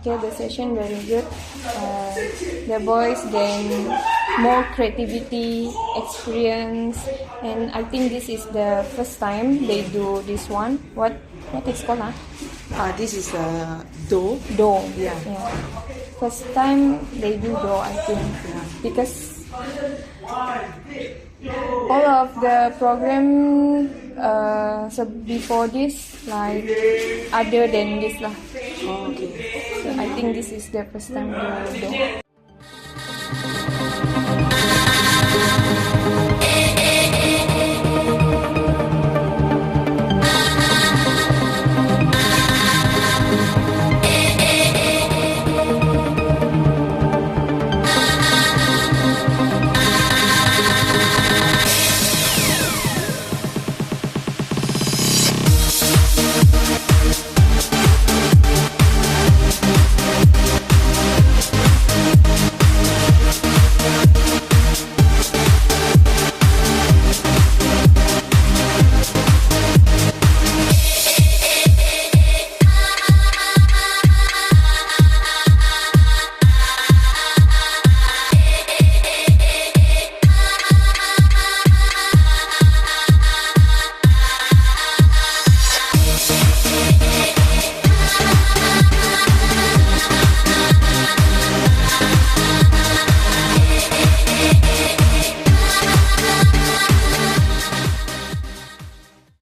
Okay, the session very good. The boys gain more creativity, experience, and I think this is the first time they do this one. What is called? This is dough. Dough. Yeah. First time they do dough, I think, because all of the program so before this, like other than this lah. Oh, okay. So I think this is the first time they do dough.